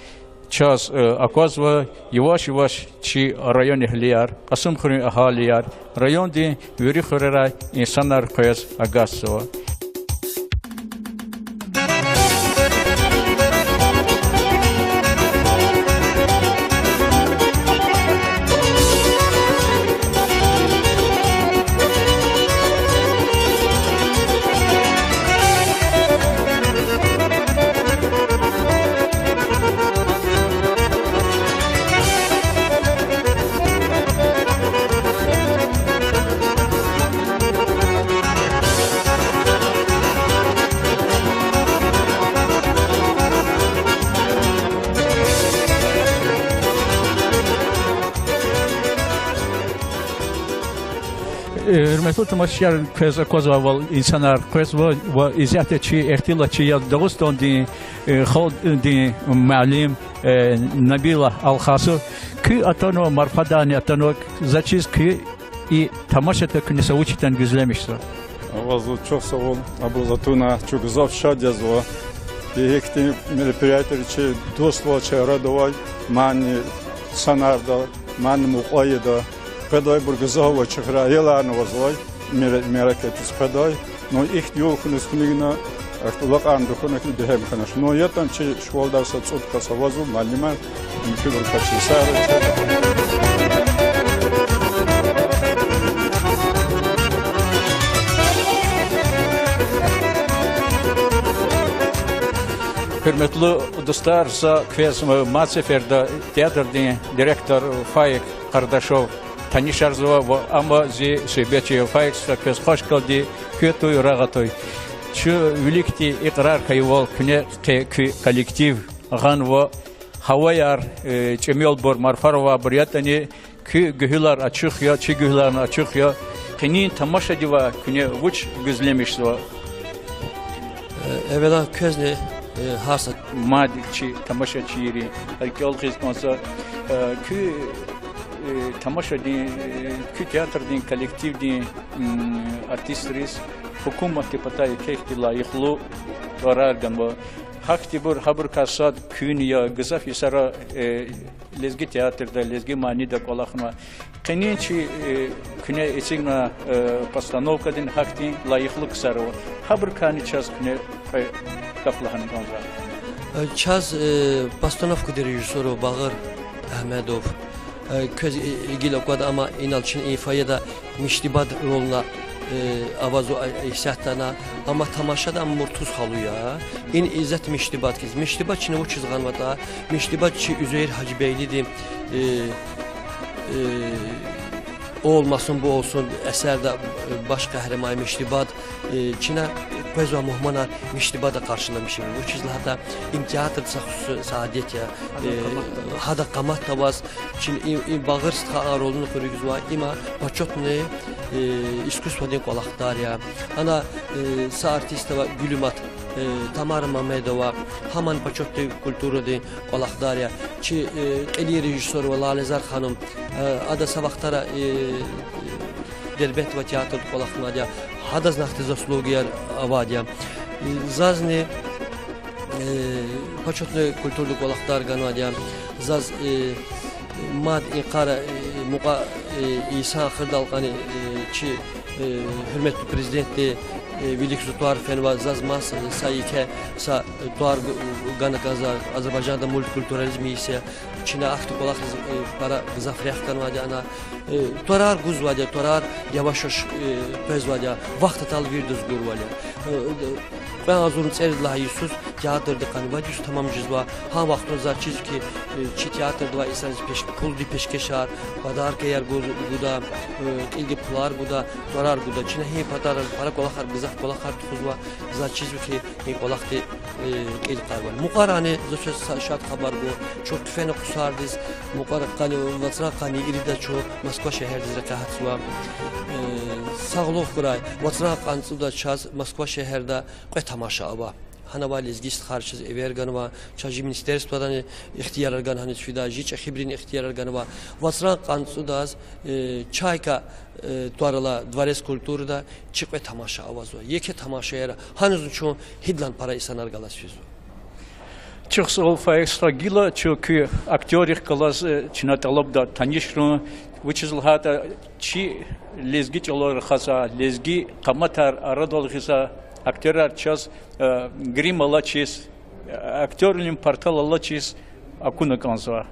Час оказва юаш чи районе хлияр, асумхри ахалияр, район ди вирихрера инсанар кояс агасова. Hürmetli tamaşaçılar, köz kozval insanlar köz ve izzetçi ehtilaçı ya Dağıstan di xol di malim Nabila Alxası ki atano marfadani atano zaçiz ki и tamaşata künese uçtan güzlemiştir. Вас çok sağ ol. Образовательно çok güzel şadyazva. Ehti мероприятия dostluğa çağırdılar. Mani sanarda, mani muqayda. Предай бургазова чехра еларно возлой меракетис предай, но их юхнус книгна ахтулак андухунак дехем ханаш. Но я там че швалдарса цутка савазу малима инфибр качисары. Hürmetli dostlar, сквозь Мацеферда театрдың директор Файк Кардашов Танишарзова ama Зи Седеф Файк сквозь хош калди көтой рагатой. Şu великий икрар кайвал күне коллектив ганва Havayar Çemiyol Bor Marfarova Briyatani kü gühülar açık ya, çi gühülerin açık ya. Kinin tamaşa diva küne uç güzlemişti. Evvela közne harsa madikçi tamaşa çiri. Halki ol kıskansa kü tamaşa di kü teatr din kolektiv din artistris hukumet patay kehti layıklı varargan bu. Haktibur haber kasad künya gızaf isara lezgi teatrda lezgi manida kolakma. Keninçi küne esigna постановкадин hakti layıklık sarı. Haber kani çaz küne kaplahan konza. Çaz постановка rejissoru Bağır Ahmedov köz ilgili okudu ama inalçın ifaya da miştibat roluna avazu ihsatana ama tamaşada murtuz xalıya in izzət miştibat kiz miştibat çini o çizğanmada miştibat çi Üzeyir Hacıbeylidir o olmasın bu olsun əsərdə baş qəhrəman miştibat Çinə Asefə Mehmana miştibada qarşılamışım bu çizlada im teatr saadet ya hada qamat tavaz Çin bağır sığa rolunu qurğuzwa ima почетный искусственный qolaqdarya ana sa artistova Gülümat Tamara Mamedova haman почетный kulturada qolaqdarya ki eli rejissor və Lalezar xanım ada savaqtara Dövlət teatr qolaqdarya hada znakty zaslugiyar avadya zazny почетный kulturlu qolaqdar ganadya zaz mad iqara muqa İsa Xırdalqani ki hürmetli prezidenti Velik Zutuar Fenva Zazmas Sayike sa tuar ganakaza Azerbaycan'da multikulturalizmi ise Çin'e aktif olarak para zafriyaktan vadiyana tuarar guz vadiya tuarar yavaş yavaş pez vadiya vakti tal virdüz gur vadiya ben azurun seyredlah Yusuf teatrda kanvadiyus tamam cizva ha vaxtın zar çiz ki çi teatrda va insan pul di peşkeşar badar ke yer guda ilgi pular guda tuarar guda Çin'e he patar para kolakar bizak kolakar tuzva zar çiz ki he kolakti il qarvan muqarani zöz şat xabar bu çok tüfeni Qusar diz muqara qani vatsra qani irida çok Moskva şehirdə qahatsuva sağlıq quray vatsra qansuda çaz Moskva şehirdə qoy tamaşa aba Hanava lezgist harçız everganva çajı ministerstvodan ihtiyarlargan hani şuda jiç xibrin ihtiyarlarganva vasran qansudaz çayka tuarala dvares kulturda çık ve tamaşa avazı yeke tamaşaya hanuzun çoğu hidlan para insanlar galasıyoruz. Çok sağ ol Faik çünkü aktörlük kalas çinatalab da tanıştırın. Вычислил хата чи лезги чолор хаса лезги каматар арадол хиса актерар час грим алачис актерлин портал алачис акуна канса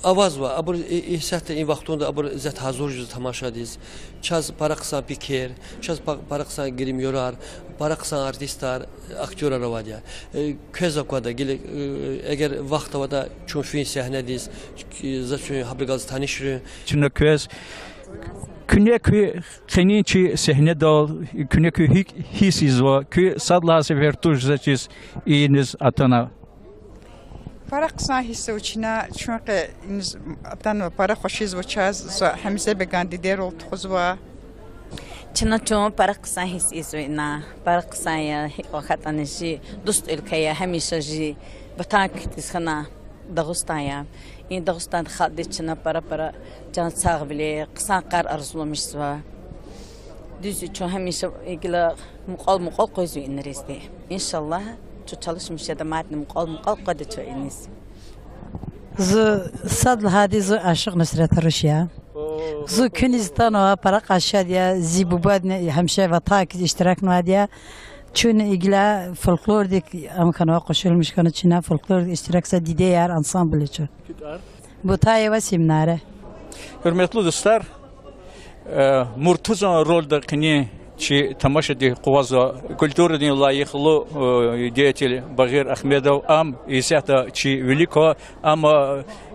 Avaz var. Abur ihsat in vaxtında abur zat hazır yüz tamaşa diz. Çaz paraqsan piker, çaz paraqsan grim yorar, paraqsan artistlar, aktyorlar var ya. Közakada gele eğer vaxtavada çün film sahne diz. Zaten habrigaz tanışır. Çünkü köz Künekü xeninçi sahne dal, künekü his izva, kü sadlası vertuj zaçis iyiniz atana. فرق صحیح سوچنا چون که ابتدان فرق خوشیز و چاز همزه بگندی دیرول تخزوا چنا چون فرق صحیح اینا فرق صحیح وقت انجی دوست الکیا همیشه جی بتاک تسخنا داغستانیا این داغستان خالد چنا para جان ساق بلی قصان قار ارزلمش سوا düzü ço همیشه ilgili muqal qoyzu inresti inşallah ço çalışmış ya da madem muqal qadı ço iniz Zi sadl hadi zi aşık Nusret Rusya zi Künistan ve para qaşa diye zi bubad hemşe ve takiz iştirak nadiye çün ilgili folklor dik amkana qoşulmuş kanı çina folklor iştiraksa dide yer ansambl ço bu tayi ve seminare Hürmetli dostlar Murtuzan rolda kini Чи тамаша ди қуваза культурный лайықлы деятель Багир Ахмедов ам исята чи велико ам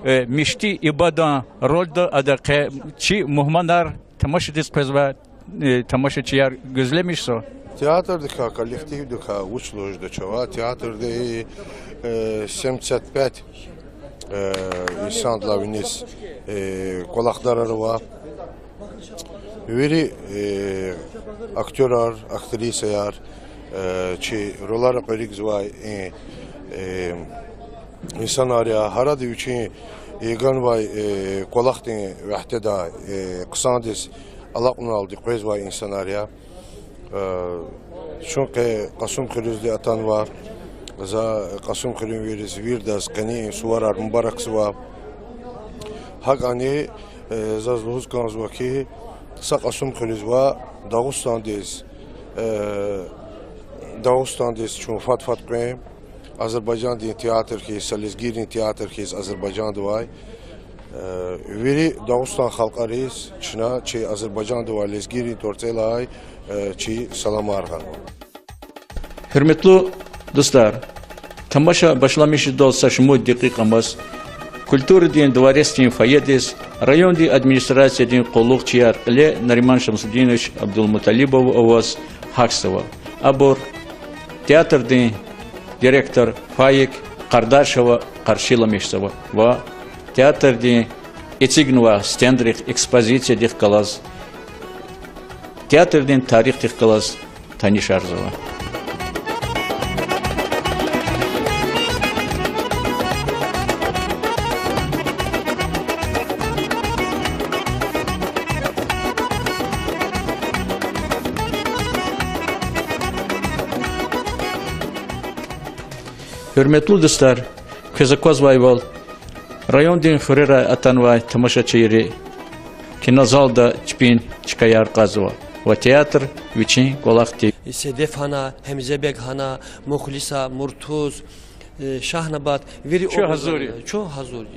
мечты ибадан рольда адаке чи мухманар тамаша ди спезва тамаша чияр gözlemişso. Teatrdaki kollektivdeki uçlujda çava teatrda 75 insanlar viniz qolaqdarları var. Veri aktörler, aktrisalar, çi roller perik zvay insanlar ya haradı üçün egan vay kolaktin vahdeda qısandis alaqın aldı qoz vay insanlar ya çünkü qasım kırızdı atan var za qasım kırın veriz virdas qani suvarar mübarek suva haqani zazluğuz kanzva ki Saqasum krizva Dağıstan'dayız çünkü fat qeyim Azerbaycan din teatr ki Lezginin teatr ki Azerbaycan'da var veri Dağıstan xalqarıyız çina çi Azerbaycan'da var Lezginin tortelay çi salam arğan Hürmetli dostlar tamaşa başlamış da olsa şumu dakikamız Культуры дин дворецкий фаедис, район ди администрация дин колук чияр ле Нариман Шамсудинович Абдулмуталибов овоз Хаксова. Абор театр дин директор Фаик Кардашева Каршиламешсова. Ва театр дин Эцигнова стендрих экспозиция дих калаз. Театр дин тарих дих калаз Танишарзова. Hürmetli dostlar, Kızıkoz Vayval, rayon din Fırıra atanvay tamaşaçıyri, kinozalda çpin çıkayar qazıva, ve teatr viçin kolakti. Zi Sedef hana, Hemzebek hana, Muhlisa, Murtuz, Şahnabat, Çok hazır. Çok hazır.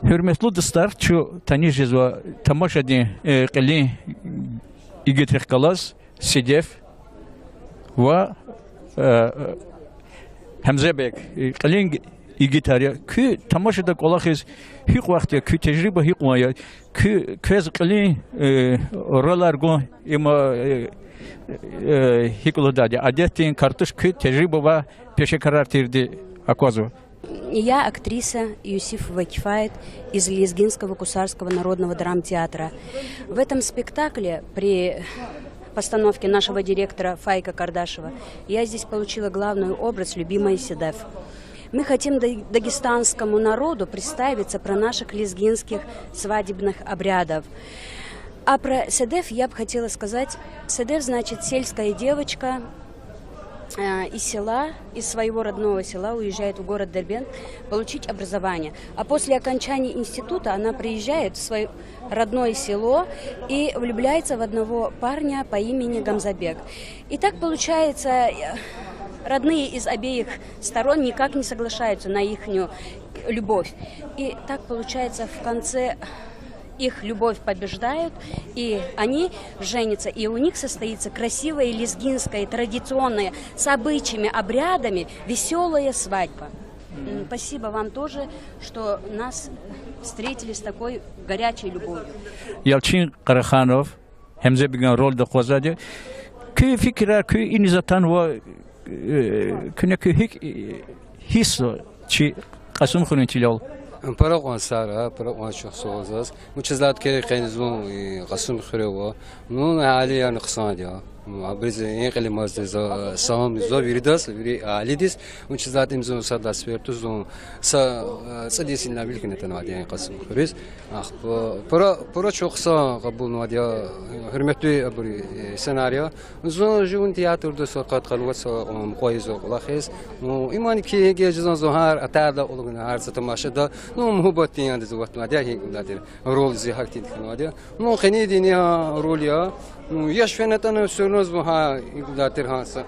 Hürmetli dostlar, şu tanışız ve tamaşa din qilin igetrix kalaz, Sedef ve Hemzebek, qilin igitarya, ki tamaşada qolaxiz, hiq vaqti, ki tecrübe hiq vaya, ki kez qilin rolar gon ima hiqlodadi. Adetin kartuş ki tecrübe ve peşe karar tirdi akvazu. Я актриса Асефа Мехмана из Лезгинского Кусарского народного драмтеатра. В этом спектакле при постановки нашего директора Файка Кардашева, я здесь получила главный образ любимой Седеф. Мы хотим дагестанскому народу представиться про наших лезгинских свадебных обрядов. А про Седеф я бы хотела сказать, Седеф значит сельская девочка из села, из своего родного села уезжает в город Дербент получить образование. А после окончания института она приезжает в свое родное село и влюбляется в одного парня по имени Гамзабек. И так получается, родные из обеих сторон никак не соглашаются на их любовь. И так получается, в конце их любовь побеждает, и они женятся, и у них состоится красивая лезгинская, традиционная, с обычаями, обрядами, веселая свадьба. Спасибо вам тоже, что нас встретили с такой горячей любовью. Ялчин Караханов, Хемзе биган роль дохвазади. Кü fikirler, kü inizatan ve küne kü hisso çi kasım khununçil ol. Para Qusara, para Qusar Dövlət muchas lat ke qenizun qasum khrewa. Nu ali yani qsan dia. Abriz in qali mazda sam zo viridas, viri alidis. Muchas lat imzun sadas vertus sa sadis in nabil kenetan wadi qasum khriz. Para çoxsa qabul wadi hürmetli abri senaryo. Zo jun teatrda soqat qalwas qoyiz qulaxis. Nu iman ki gejizan zohar atada olgun har satamaşda. Nu muhabbatin yani zovat wadi hek dadir. Rol zi haktin wadi. Nu khani dinya rolya. Я швенатана все равно ха игдатер хаса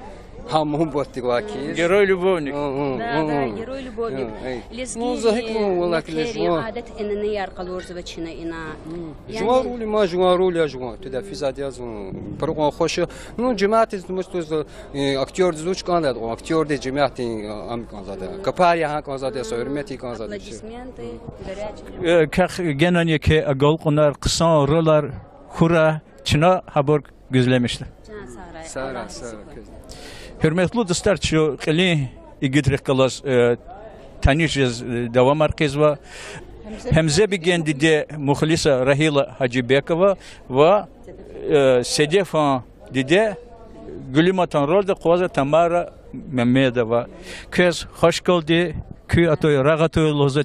хам мухбатти гваки. Герой любовник. Да, герой любовник. Лезгинский عادة إننا يرقلور زوجنا إنا. جوارولي ما جوارولي يا جوار. تدا في زاد يازم برقم خوش. نو جماعة مستوز أكتور زوج كان ده أكتور ده جماعة أم كان زاده. كباريا ها كان زاده سويرمتي كان زاده. Kah genellikle ki Golkonar kısa roller hura Çına haber gözlemişler. Sara. Hürmetli dostlar, şu qili igidrik kalas tanışız devam merkez ve Hemze bigendi de muhlisa Rahila Hacibekova ve Sedef de Gülümatan rolde Qusar Tamara Mehmedova. Kız hoş geldi. Kü atoy ragatoy loza